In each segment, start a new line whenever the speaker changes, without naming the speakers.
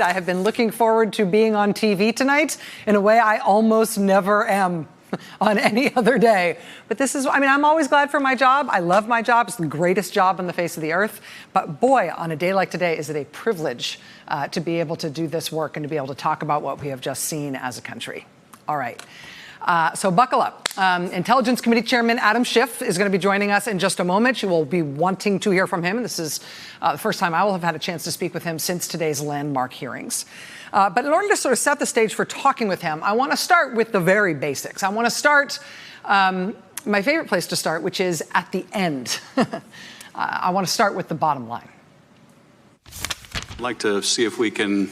I have been looking forward to being on TV tonight in a way I almost never am on any other day. But this is, I'm always glad for my job. I love my job. It's the greatest job on the face of the earth. But boy, on a day like today, is it a privilege to be able to do this work and to be able to talk about what we have just seen as a country. All right. So buckle up. Intelligence Committee Chairman Adam Schiff is going to be joining us in just a moment. You will be wanting to hear from him. This is the first time I will have had a chance to speak with him since today's landmark hearings. But in order to sort of set the stage for talking with him, I want to start with the very basics. I want to start my favorite place to start, which is at the end. I want to start with the bottom line.
I'd like to see if we can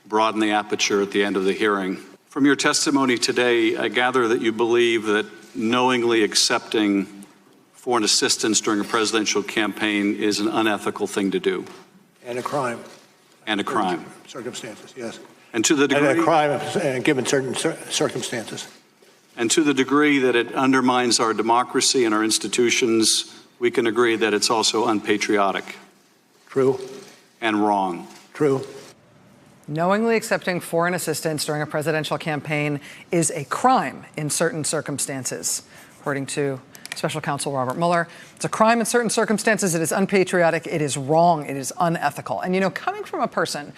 broaden the aperture at the end of the hearing. From your testimony today, I gather that you believe that knowingly accepting foreign assistance during a presidential campaign is an unethical thing to do.
And a crime.
And a crime.
Circumstances, yes.
And to the degree...
And a crime given certain circumstances.
And to the degree that it undermines our democracy and our institutions, we can agree that it's also unpatriotic.
True.
And wrong.
True.
Knowingly accepting foreign assistance during a presidential campaign is a crime in certain circumstances, according to Special Counsel Robert Mueller. It's a crime in certain circumstances. It is unpatriotic. It is wrong. It is unethical. And, you know, coming from a person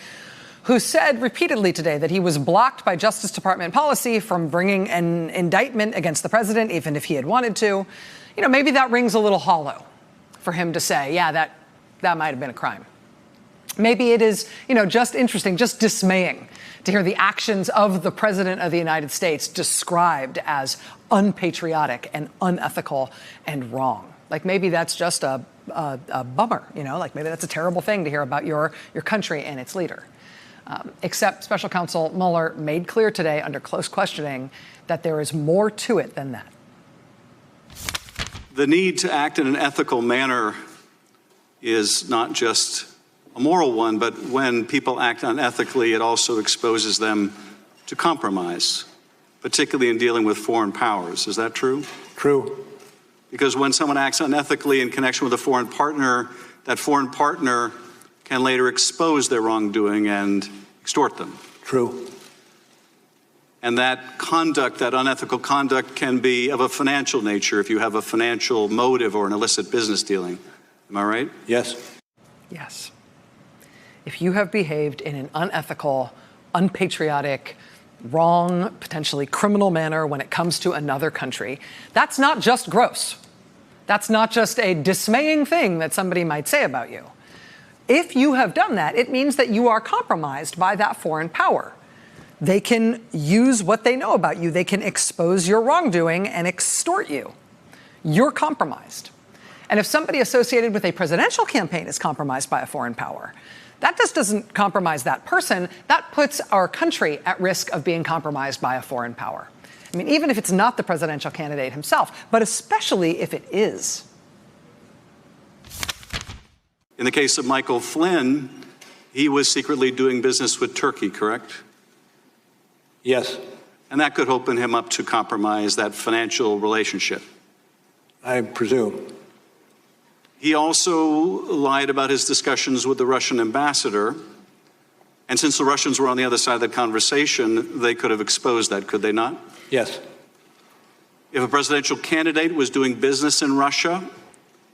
who said repeatedly today that he was blocked by Justice Department policy from bringing an indictment against the president, even if he had wanted to, you know, maybe that rings a little hollow for him to say, yeah, that might have been a crime. Maybe it is, you know, just interesting, just dismaying to hear the actions of the President of the United States described as unpatriotic and unethical and wrong. Like maybe that's just a bummer, you know, like maybe that's a terrible thing to hear about your country and its leader. Except Special Counsel Mueller made clear today under close questioning that there is more to it than that.
The need to act in an ethical manner is not just a moral one, but when people act unethically, it also exposes them to compromise, particularly in dealing with foreign powers. Is that true?
True.
Because when someone acts unethically in connection with a foreign partner, that foreign partner can later expose their wrongdoing and extort them.
True.
And that conduct, that unethical conduct, can be of a financial nature if you have a financial motive or an illicit business dealing. Am I right?
Yes.
Yes. If you have behaved in an unethical, unpatriotic, wrong, potentially criminal manner when it comes to another country, that's not just gross. That's not just a dismaying thing that somebody might say about you. If you have done that, it means that you are compromised by that foreign power. They can use what they know about you. They can expose your wrongdoing and extort you. You're compromised. And if somebody associated with a presidential campaign is compromised by a foreign power, that just doesn't compromise that person. That puts our country at risk of being compromised by a foreign power. I mean, even if it's not the presidential candidate himself, but especially if it is.
In the case of Michael Flynn, he was secretly doing business with Turkey, correct?
Yes.
And that could open him up to compromise that financial relationship.
I presume.
He also lied about his discussions with the Russian ambassador. And since the Russians were on the other side of that conversation, they could have exposed that, could they not?
Yes.
If a presidential candidate was doing business in Russia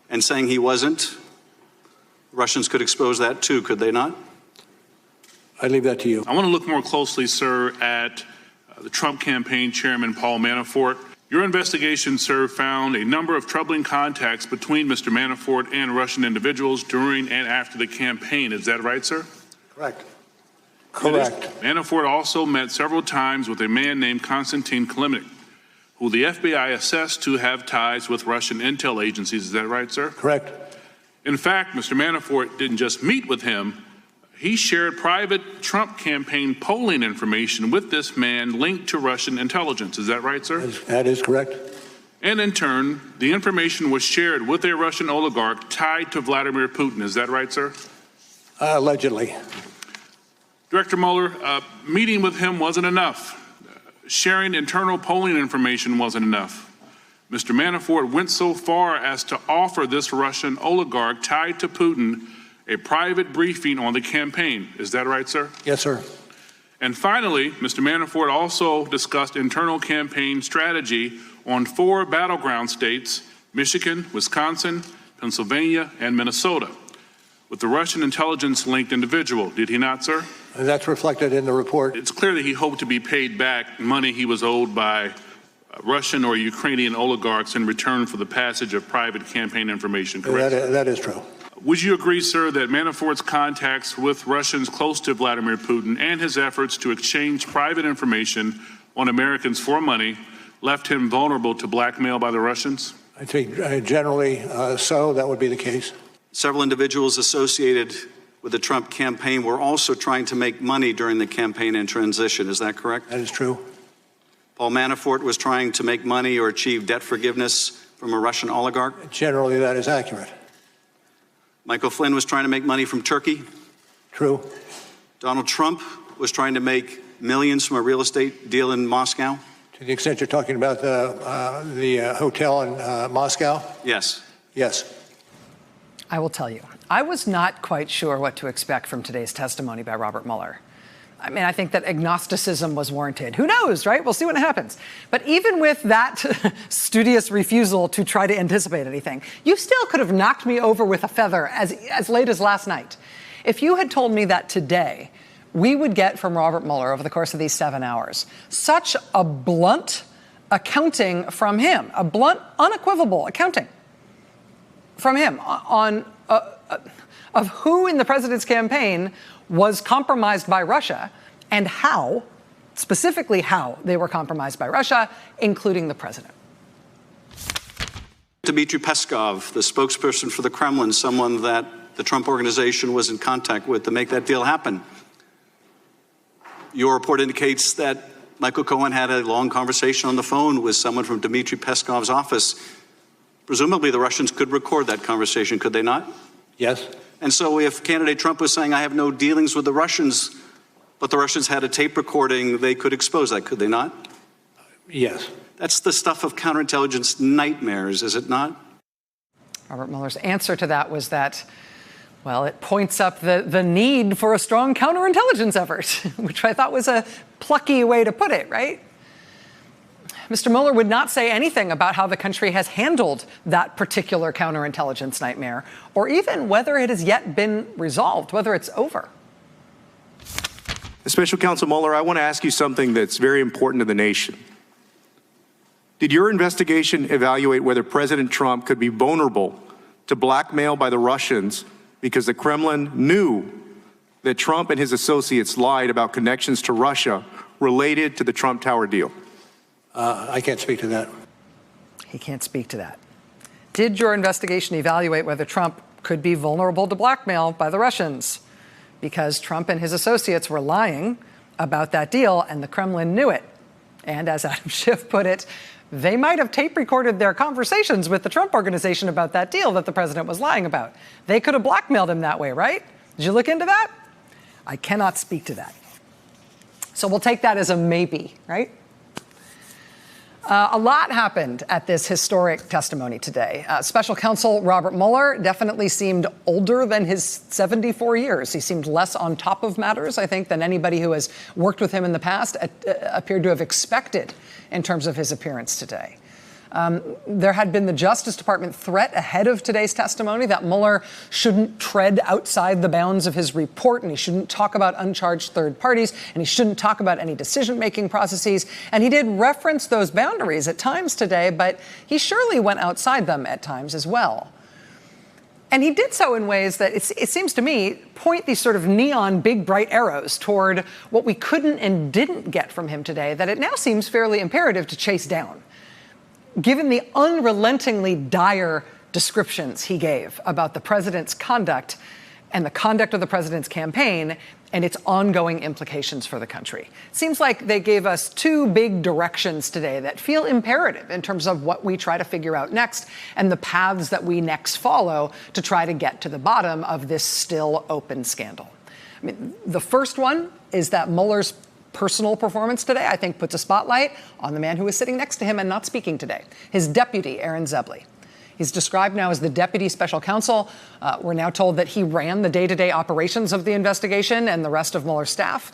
and saying he wasn't, Russians could expose that too, could they not?
I leave that to you.
I want to look more closely, sir, at the Trump campaign chairman, Paul Manafort. Your investigation, sir, found a number of troubling contacts between Mr. Manafort and Russian individuals during and after the campaign. Is that right, sir?
Correct. Correct.
Manafort also met several times with a man named Konstantin Kilimnik, who the FBI assessed to have ties with Russian intel agencies. Is that right, sir?
Correct.
In fact, Mr. Manafort didn't just meet with him. He shared private Trump campaign polling information with this man linked to Russian intelligence. Is that right, sir?
That is correct.
And in turn, the information was shared with a Russian oligarch tied to Vladimir Putin. Is that right, sir?
Allegedly.
Director Mueller, meeting with him wasn't enough. Sharing internal polling information wasn't enough. Mr. Manafort went so far as to offer this Russian oligarch tied to Putin a private briefing on the campaign. Is that right, sir?
Yes, sir.
And finally, Mr. Manafort also discussed internal campaign strategy on 4 battleground states, Michigan, Wisconsin, Pennsylvania, and Minnesota, with the Russian intelligence-linked individual. Did he not, sir?
And that's reflected in the report.
It's clear that he hoped to be paid back money he was owed by Russian or Ukrainian oligarchs in return for the passage of private campaign information, correct?
That is true.
Would you agree, sir, that Manafort's contacts with Russians close to Vladimir Putin and his efforts to exchange private information on Americans for money left him vulnerable to blackmail by the Russians?
I think generally so, that would be the case.
Several individuals associated with the Trump campaign were also trying to make money during the campaign and transition. Is that correct?
That is true.
Paul Manafort was trying to make money or achieve debt forgiveness from a Russian oligarch.
Generally, that is accurate.
Michael Flynn was trying to make money from Turkey.
True.
Donald Trump was trying to make millions from a real estate deal in Moscow.
To the extent you're talking about the hotel in Moscow?
Yes.
Yes.
I will tell you, I was not quite sure what to expect from today's testimony by Robert Mueller. I mean, I think that agnosticism was warranted. Who knows, right? We'll see what happens. But even with that studious refusal to try to anticipate anything, you still could have knocked me over with a feather as late as last night. If you had told me that today, we would get from Robert Mueller over the course of these 7 hours such a blunt accounting from him, a blunt, unequivocal accounting from him on of who in the president's campaign was compromised by Russia and how, specifically how they were compromised by Russia, including the president.
Dmitry Peskov, the spokesperson for the Kremlin, someone that the Trump organization was in contact with to make that deal happen. Your report indicates that Michael Cohen had a long conversation on the phone with someone from Dmitry Peskov's office. Presumably the Russians could record that conversation, could they not?
Yes.
And so if candidate Trump was saying, I have no dealings with the Russians, but the Russians had a tape recording, they could expose that, could they not?
Yes.
That's the stuff of counterintelligence nightmares, is it not?
Robert Mueller's answer to that was that, well, it points up the need for a strong counterintelligence effort, which I thought was a plucky way to put it, right? Mr. Mueller would not say anything about how the country has handled that particular counterintelligence nightmare, or even whether it has yet been resolved, whether it's over.
Special Counsel Mueller, I want to ask you something that's very important to the nation. Did your investigation evaluate whether President Trump could be vulnerable to blackmail by the Russians because the Kremlin knew that Trump and his associates lied about connections to Russia related to the Trump Tower deal?
I can't speak to that.
He can't speak to that. Did your investigation evaluate whether Trump could be vulnerable to blackmail by the Russians? Because Trump and his associates were lying about that deal, and the Kremlin knew it. And as Adam Schiff put it, they might have tape recorded their conversations with the Trump organization about that deal that the president was lying about. They could have blackmailed him that way, right? Did you look into that? I cannot speak to that. So we'll take that as a maybe, right? A lot happened at this historic testimony today. Special counsel Robert Mueller definitely seemed older than his 74 years. He seemed less on top of matters, I think, than anybody who has worked with him in the past appeared to have expected in terms of his appearance today. There had been the Justice Department threat ahead of today's testimony that Mueller shouldn't tread outside the bounds of his report, and he shouldn't talk about uncharged third parties, and he shouldn't talk about any decision-making processes. And he did reference those boundaries at times today, but he surely went outside them at times as well. And he did so in ways that, it seems to me, point these sort of neon big bright arrows toward what we couldn't and didn't get from him today that it now seems fairly imperative to chase down, given the unrelentingly dire descriptions he gave about the president's conduct and the conduct of the president's campaign and its ongoing implications for the country. It seems like they gave us two big directions today that feel imperative in terms of what we try to figure out next and the paths that we next follow to try to get to the bottom of this still open scandal. I mean, the first one is that Mueller's personal performance today, I think, puts a spotlight on the man who was sitting next to him and not speaking today, his deputy, Aaron Zebley. He's described now as the deputy special counsel. We're now told that he ran the day-to-day operations of the investigation and the rest of Mueller's staff.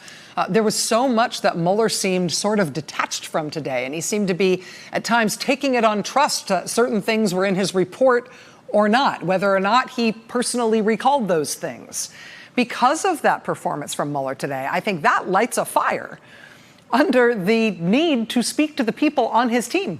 There was so much that Mueller seemed sort of detached from today, and he seemed to be, at times, taking it on trust. Certain things were in his report or not, whether or not he personally recalled those things. Because of that performance from Mueller today, I think that lights a fire under the need to speak to the people on his team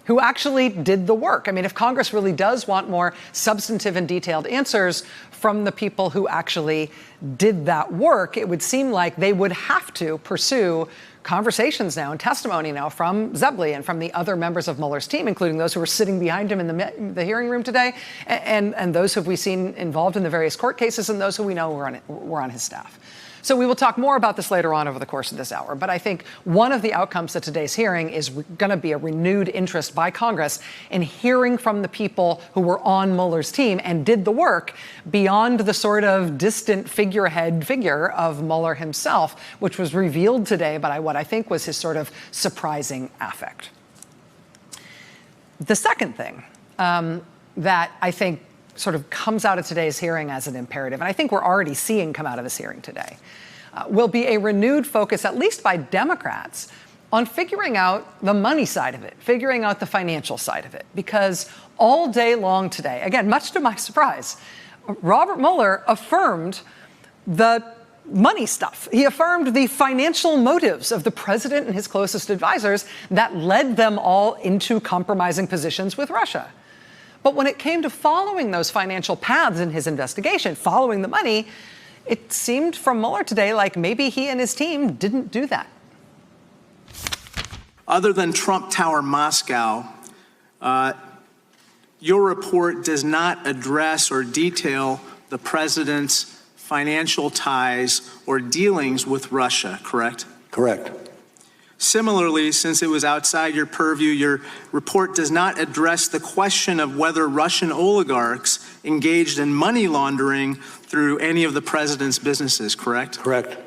who actually did the work. I mean, if Congress really does want more substantive and detailed answers from the people who actually did that work, it would seem like they would have to pursue conversations now and testimony now from Zebley and from the other members of Mueller's team, including those who were sitting behind him in the hearing room today, and those who we've seen involved in the various court cases, and those who we know were on his staff. So we will talk more about this later on over the course of this hour. But I think one of the outcomes of today's hearing is going to be a renewed interest by Congress in hearing from the people who were on Mueller's team and did the work beyond the sort of distant figurehead figure of Mueller himself, which was revealed today by what I think was his sort of surprising affect. The second thing that I think sort of comes out of today's hearing as an imperative, and I think we're already seeing come out of this hearing today, will be a renewed focus, at least by Democrats, on figuring out the money side of it, figuring out the financial side of it. Because all day long today, again, much to my surprise, Robert Mueller affirmed the money stuff. He affirmed the financial motives of the president and his closest advisors that led them all into compromising positions with Russia. But when it came to following those financial paths in his investigation, following the money, it seemed from Mueller today like maybe he and his team didn't do that.
Other than Trump Tower Moscow, your report does not address or detail the president's financial ties or dealings with Russia, correct?
Correct.
Similarly, since it was outside your purview, your report does not address the question of whether Russian oligarchs engaged in money laundering through any of the president's businesses, correct?
Correct.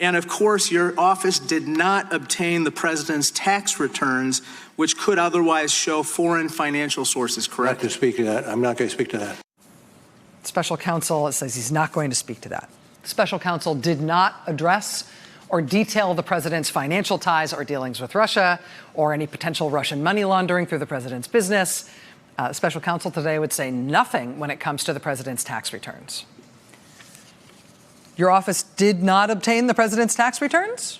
And of course, your office did not obtain the president's tax returns, which could otherwise show foreign financial sources, correct?
Not to speak to that. I'm not going to speak to that.
Special counsel says he's not going to speak to that. Special counsel did not address or detail the president's financial ties or dealings with Russia or any potential Russian money laundering through the president's business. Special counsel today would say nothing when it comes to the president's tax returns. Your office did not obtain the president's tax returns,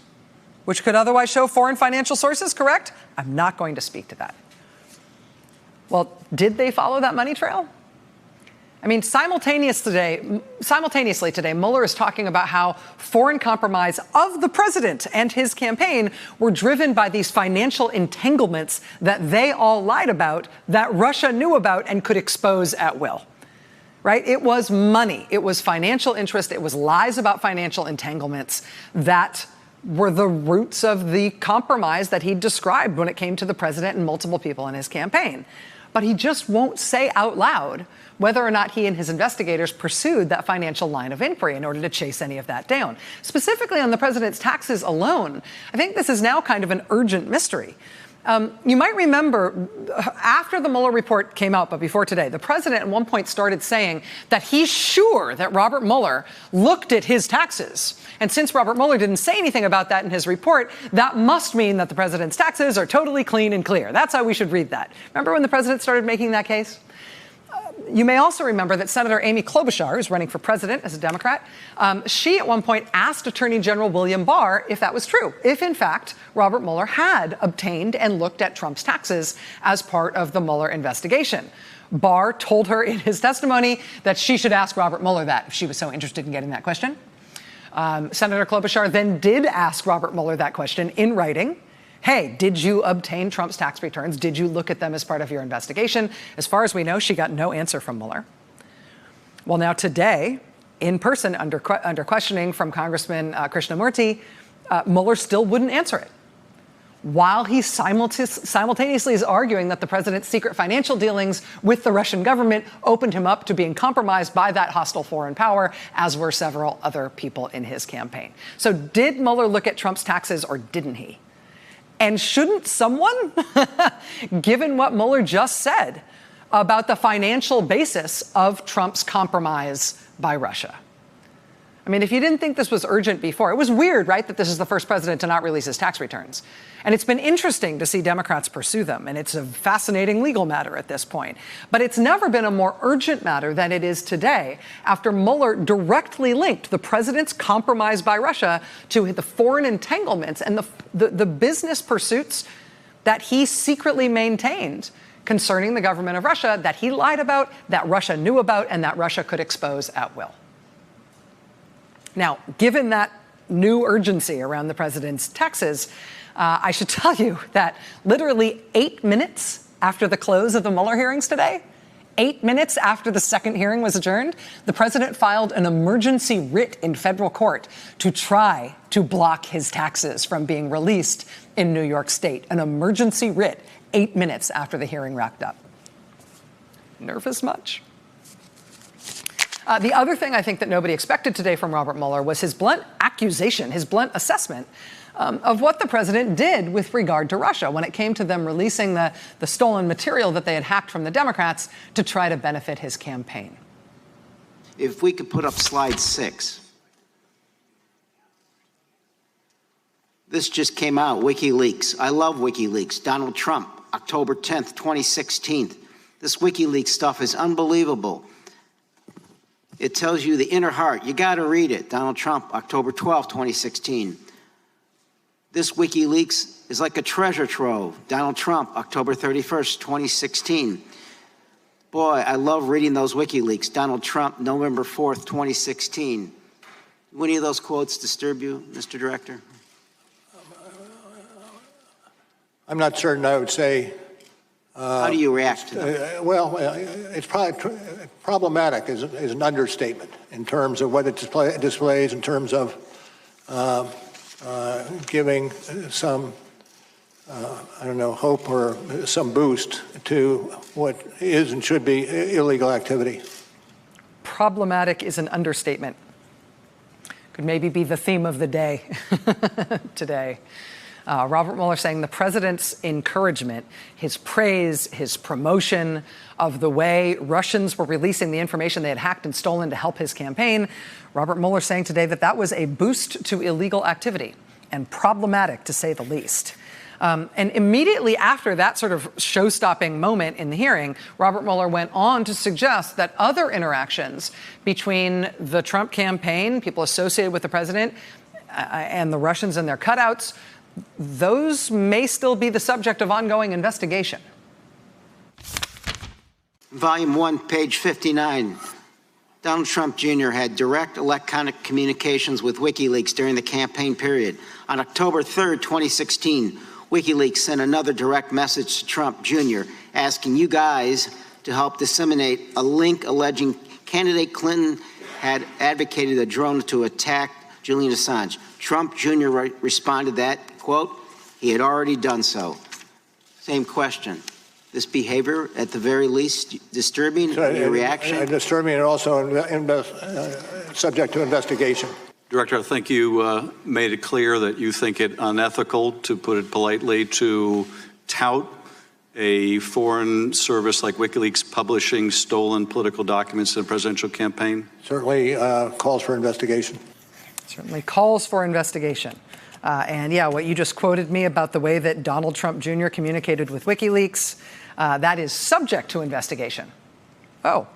which could otherwise show foreign financial sources, correct? I'm not going to speak to that. Well, did they follow that money trail? I mean, simultaneously today, Mueller is talking about how foreign compromise of the president and his campaign were driven by these financial entanglements that they all lied about, that Russia knew about and could expose at will. Right? It was money. It was financial interest. It was lies about financial entanglements that were the roots of the compromise that he described when it came to the president and multiple people in his campaign. But he just won't say out loud whether or not he and his investigators pursued that financial line of inquiry in order to chase any of that down. Specifically on the president's taxes alone, I think this is now kind of an urgent mystery. You might remember after the Mueller report came out, but before today, the president at one point started saying that he's sure that Robert Mueller looked at his taxes. And since Robert Mueller didn't say anything about that in his report, that must mean that the president's taxes are totally clean and clear. That's how we should read that. Remember when the president started making that case? You may also remember that Senator Amy Klobuchar, who's running for president as a Democrat, she at one point asked Attorney General William Barr if that was true, if in fact Robert Mueller had obtained and looked at Trump's taxes as part of the Mueller investigation. Barr told her in his testimony that she should ask Robert Mueller that if she was so interested in getting that question. Senator Klobuchar then did ask Robert Mueller that question in writing. Hey, did you obtain Trump's tax returns? Did you look at them as part of your investigation? As far as we know, she got no answer from Mueller. Well, now today, in person, under questioning from Congressman Krishnamurti, Mueller still wouldn't answer it, while he simultaneously is arguing that the president's secret financial dealings with the Russian government opened him up to being compromised by that hostile foreign power, as were several other people in his campaign. So did Mueller look at Trump's taxes or didn't he? And shouldn't someone, given what Mueller just said about the financial basis of Trump's compromise by Russia? I mean, if you didn't think this was urgent before, it was weird, right, that this is the first president to not release his tax returns. And it's been interesting to see Democrats pursue them, and it's a fascinating legal matter at this point. But it's never been a more urgent matter than it is today, after Mueller directly linked the president's compromise by Russia to the foreign entanglements and the business pursuits that he secretly maintained concerning the government of Russia, that he lied about, that Russia knew about, and that Russia could expose at will. Now, given that new urgency around the president's taxes, I should tell you that literally 8 minutes after the close of the Mueller hearings today, 8 minutes after the second hearing was adjourned, the president filed an emergency writ in federal court to try to block his taxes from being released in New York State. An emergency writ 8 minutes after the hearing wrapped up. Nervous much? The other thing I think that nobody expected today from Robert Mueller was his blunt accusation, his blunt assessment of what the president did with regard to Russia when it came to them releasing the stolen material that they had hacked from the Democrats to try to benefit his campaign.
If we could put up slide 6. This just came out, WikiLeaks. I love WikiLeaks. Donald Trump, October 10th, 2016. This WikiLeaks stuff is unbelievable. It tells you the inner heart. You got to read it. Donald Trump, October 12, 2016. This WikiLeaks is like a treasure trove. Donald Trump, October 31st, 2016. Boy, I love reading those WikiLeaks. Donald Trump, November 4th, 2016. Do any of those quotes disturb you, Mr. Director?
I'm not certain I would say.
How do you react to them?
Well, it's probably problematic is an understatement in terms of what it displays in terms of giving some, I don't know, hope or some boost to what is and should be illegal activity.
Problematic is an understatement. Could maybe be the theme of the day today. Robert Mueller saying the president's encouragement, his praise, his promotion of the way Russians were releasing the information they had hacked and stolen to help his campaign. Robert Mueller saying today that that was a boost to illegal activity and problematic, to say the least. And immediately after that sort of show-stopping moment in the hearing, Robert Mueller went on to suggest that other interactions between the Trump campaign, people associated with the president, and the Russians and their cutouts, those may still be the subject of ongoing investigation.
Volume 1, page 59. Donald Trump Jr. had direct electronic communications with WikiLeaks during the campaign period. On October 3rd, 2016, WikiLeaks sent another direct message to Trump Jr. asking you guys to help disseminate a link alleging candidate Clinton had advocated a drone to attack Julian Assange. Trump Jr. responded that, quote, he had already done so. Same question. This behavior, at the very least, disturbing, your reaction?
Disturbing and also subject to investigation.
Director, I think you made it clear that you think it unethical, to put it politely, to tout a foreign service like WikiLeaks publishing stolen political documents in a presidential campaign?
Certainly calls for investigation.
Certainly calls for investigation. And yeah, what you just quoted me about the way that Donald Trump Jr. communicated with WikiLeaks, that is subject to investigation. Oh,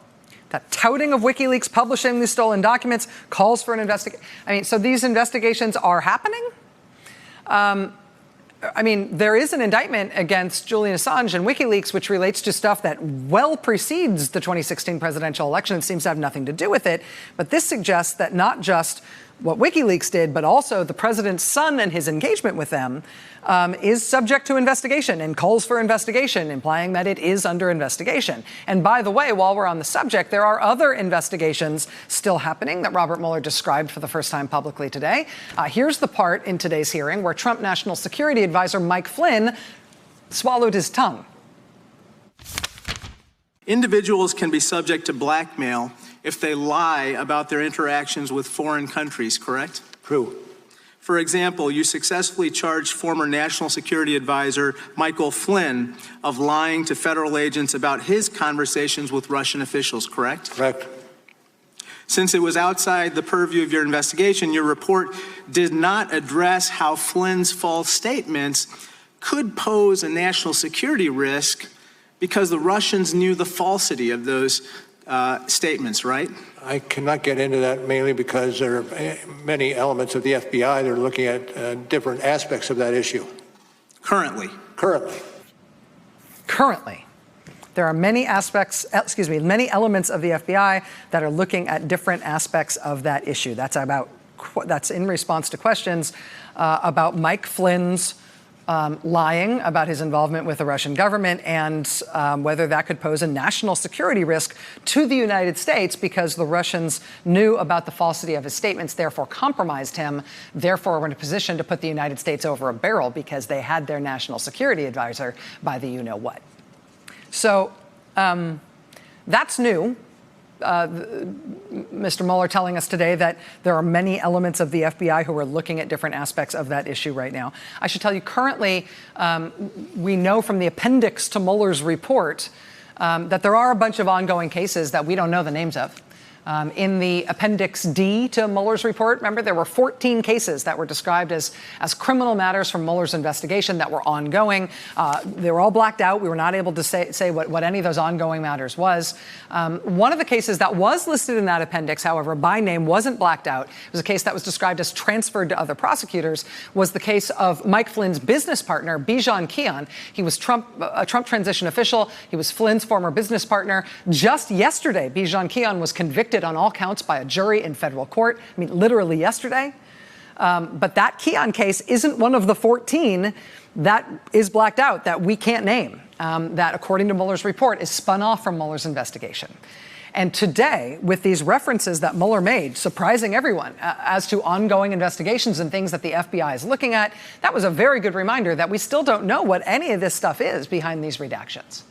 that touting of WikiLeaks publishing these stolen documents calls for an investigation. I mean, so these investigations are happening? I mean, there is an indictment against Julian Assange and WikiLeaks, which relates to stuff that well precedes the 2016 presidential election and seems to have nothing to do with it. But this suggests that not just what WikiLeaks did, but also the president's son and his engagement with them is subject to investigation and calls for investigation, implying that it is under investigation. And by the way, while we're on the subject, there are other investigations still happening that Robert Mueller described for the first time publicly today. Here's the part in today's hearing where Trump National Security Advisor Mike Flynn swallowed his tongue.
Individuals can be subject to blackmail if they lie about their interactions with foreign countries, correct?
True.
For example, you successfully charged former National Security Advisor Michael Flynn of lying to federal agents about his conversations with Russian officials, correct?
Correct.
Since it was outside the purview of your investigation, your report did not address how Flynn's false statements could pose a national security risk because the Russians knew the falsity of those statements, right?
I cannot get into that mainly because there are many elements of the FBI that are looking at different aspects of that issue.
Currently.
Currently. There are many many elements of the FBI that are looking at different aspects of that issue. That's in response to questions about Mike Flynn's lying about his involvement with the Russian government and whether that could pose a national security risk to the United States because the Russians knew about the falsity of his statements, therefore compromised him, therefore were in a position to put the United States over a barrel because they had their national security advisor by the you-know-what. So that's new. Mr. Mueller telling us today that there are many elements of the FBI who are looking at different aspects of that issue right now. I should tell you, currently, we know from the appendix to Mueller's report that there are a bunch of ongoing cases that we don't know the names of. In the Appendix D to Mueller's report, remember, there were 14 cases that were described as criminal matters from Mueller's investigation that were ongoing. They were all blacked out. We were not able to say what any of those ongoing matters was. One of the cases that was listed in that appendix, however, by name, wasn't blacked out. It was a case that was described as transferred to other prosecutors, was the case of Mike Flynn's business partner, Bijan Kian. He was a Trump transition official. He was Flynn's former business partner. Just yesterday, Bijan Kian was convicted on all counts by a jury in federal court. I mean, literally yesterday. But that Kian case isn't one of the 14 that is blacked out, that we can't name, that, according to Mueller's report, is spun off from Mueller's investigation. And today, with these references that Mueller made, surprising everyone as to ongoing investigations and things that the FBI is looking at, that was a very good reminder that we still don't know what any of this stuff is behind these redactions.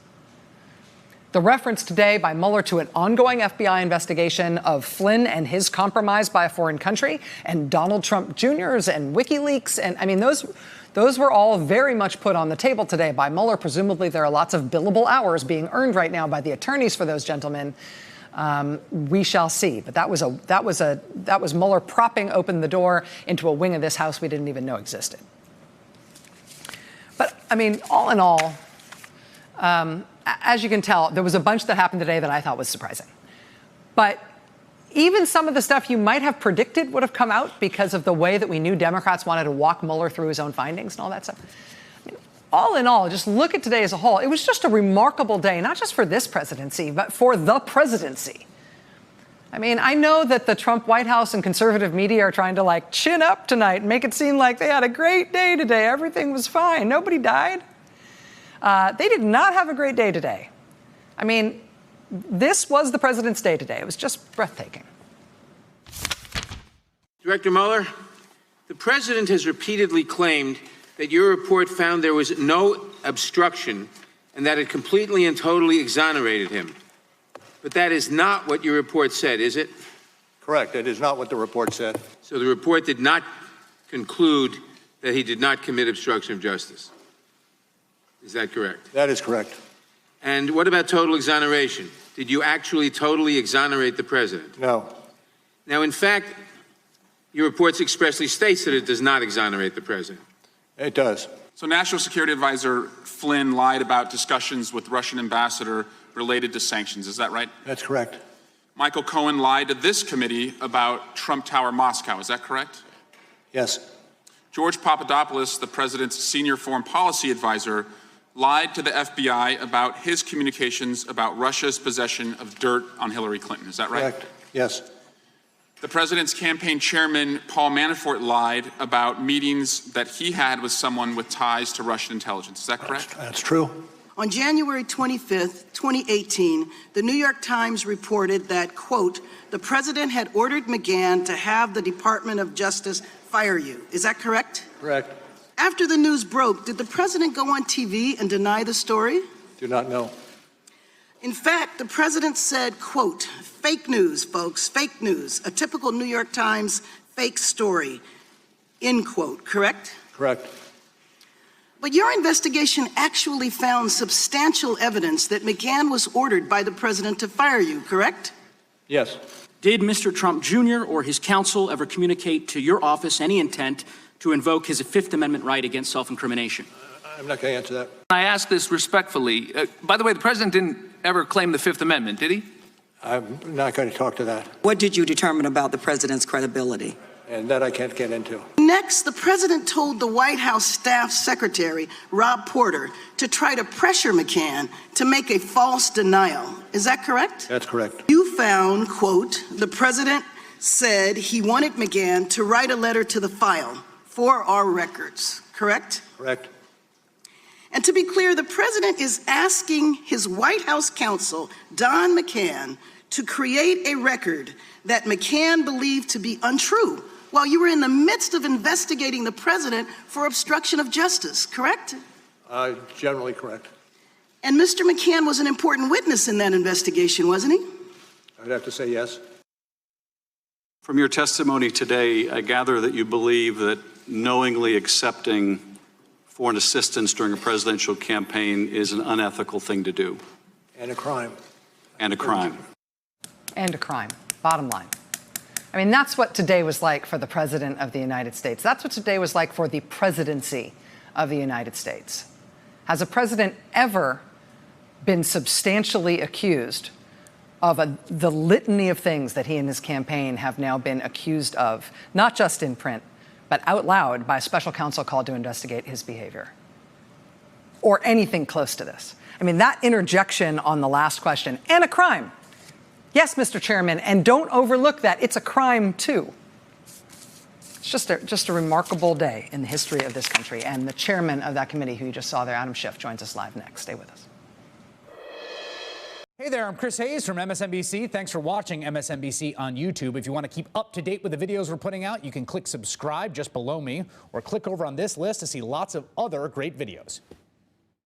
The reference today by Mueller to an ongoing FBI investigation of Flynn and his compromise by a foreign country and Donald Trump Jr.'s and WikiLeaks, and I mean, those were all very much put on the table today by Mueller. Presumably there are lots of billable hours being earned right now by the attorneys for those gentlemen. We shall see. But that was Mueller propping open the door into a wing of this House we didn't even know existed. But I mean, all in all, as you can tell, there was a bunch that happened today that I thought was surprising. But even some of the stuff you might have predicted would have come out because of the way that we knew Democrats wanted to walk Mueller through his own findings and all that stuff. I mean, all in all, just look at today as a whole. It was just a remarkable day, not just for this presidency, but for the presidency. I mean, I know that the Trump White House and conservative media are trying to chin up tonight and make it seem like they had a great day today. Everything was fine. Nobody died. They did not have a great day today. I mean, this was the president's day today. It was just breathtaking.
Director Mueller, the president has repeatedly claimed that your report found there was no obstruction and that it completely and totally exonerated him. But that is not what your report said, is it?
Correct. It is not what the report said.
So the report did not conclude that he did not commit obstruction of justice. Is that correct?
That is correct.
And what about total exoneration? Did you actually totally exonerate the president?
No.
Now, in fact, your report expressly states that it does not exonerate the president.
It does.
So National Security Advisor Flynn lied about discussions with Russian ambassador related to sanctions. Is that right?
That's correct.
Michael Cohen lied to this committee about Trump Tower Moscow. Is that correct?
Yes.
George Papadopoulos, the president's senior foreign policy advisor, lied to the FBI about his communications about Russia's possession of dirt on Hillary Clinton. Is that right?
Correct. Yes.
The president's campaign chairman, Paul Manafort, lied about meetings that he had with someone with ties to Russian intelligence. Is that correct?
That's true.
On January 25th, 2018, the New York Times reported that, quote, the president had ordered McGahn to have the Department of Justice fire you. Is that correct?
Correct.
After the news broke, did the president go on TV and deny the story?
Do not know.
In fact, the president said, quote, fake news, folks, fake news, a typical New York Times fake story. end quote, correct?
Correct.
But your investigation actually found substantial evidence that McGahn was ordered by the president to fire you, correct?
Yes.
Did Mr. Trump Jr. or his counsel ever communicate to your office any intent to invoke his Fifth Amendment right against self-incrimination?
I'm not going to answer that.
I ask this respectfully. By the way, the president didn't ever claim the Fifth Amendment, did he?
I'm not going to talk to that,
What did you determine about the president's credibility?
and that I can't get into.
Next, the president told the White House staff secretary, Rob Porter, to try to pressure McGahn to make a false denial. Is that correct?
That's correct.
You found, quote, the president said he wanted McGahn to write a letter to the file for our records, correct?
Correct.
And to be clear, the president is asking his White House counsel, Don McGahn, to create a record that McGahn believed to be untrue while you were in the midst of investigating the president for obstruction of justice, correct?
Generally correct.
And Mr. McGahn was an important witness in that investigation, wasn't he?
I'd have to say yes.
From your testimony today, I gather that you believe that knowingly accepting foreign assistance during a presidential campaign is an unethical thing to do.
And a crime.
And a crime.
And a crime, bottom line. I mean, that's what today was like for the President of the United States. That's what today was like for the presidency of the United States. Has a president ever been substantially accused of the litany of things that he and his campaign have now been accused of, not just in print, but out loud by a special counsel called to investigate his behavior? Or anything close to this. I mean, that interjection on the last question, and a crime. Yes, Mr. Chairman, and don't overlook that. It's a crime, too. It's just a remarkable day in the history of this country. And the chairman of that committee, who you just saw there, Adam Schiff, joins us live next. Stay with us.
Hey there, I'm Chris Hayes from MSNBC. Thanks for watching MSNBC on YouTube. If you want to keep up to date with the videos we're putting out, you can click subscribe just below me, or click over on this list to see lots of other great videos.